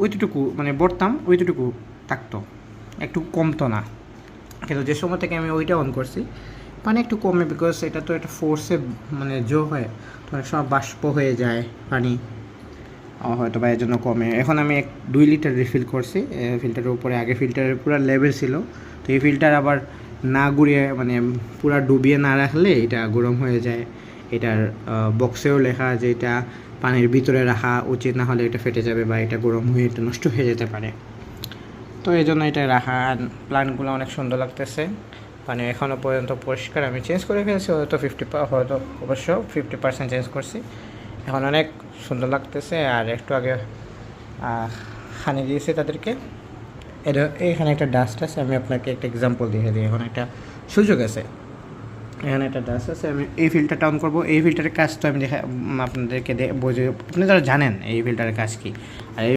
ওইটুকু মানে ভরতাম ওইটুকু থাকতো, একটু কমতো না। কিন্তু যে সময় থেকে আমি ওইটা অন করছি পানি একটু কমে, বিকজ এটা তো একটা ফোর্সে মানে জো হয়, তো অনেক সময় বাষ্প হয়ে যায় পানি, হয়তো বা এর জন্য কমে। এখন আমি 2 লিটার রিফিল করছি ফিল্টারের উপরে। আগে ফিল্টারের পুরো লেভেল ছিল, তো এই ফিল্টার আবার না ঘুরিয়ে মানে পুরো ডুবিয়ে না রাখলে এটা গরম হয়ে যায়। এটার বক্সেও লেখা যে এটা পানির ভিতরে রাখা উচিত, না হলে এটা ফেটে যাবে বা এটা গরম হয়ে এটা নষ্ট হয়ে যেতে পারে। তো এই জন্য এটা রাখা। প্ল্যান্টগুলো অনেক সুন্দর লাগতেছে, পানি এখনও পর্যন্ত পরিষ্কার। আমি চেঞ্জ করে ফেলছি হয়তো হয়তো অবশ্য 50% চেঞ্জ করছি, এখন অনেক সুন্দর লাগতেছে। আর একটু আগে খানি দিয়েছি তাদেরকে। এটা এখানে একটা ডাস্ট আছে, আমি আপনাকে একটা এক্সাম্পল দিয়ে দিই। এখন একটা সুযোগ আছে, এখানে একটা ডাস্ট আছে, আমি এই ফিল্টারটা অন করবো। এই ফিল্টারের কাজ তো আমি আপনাদেরকে বোঝে, আপনারা জানেন এই ফিল্টারের কাজ কী। আর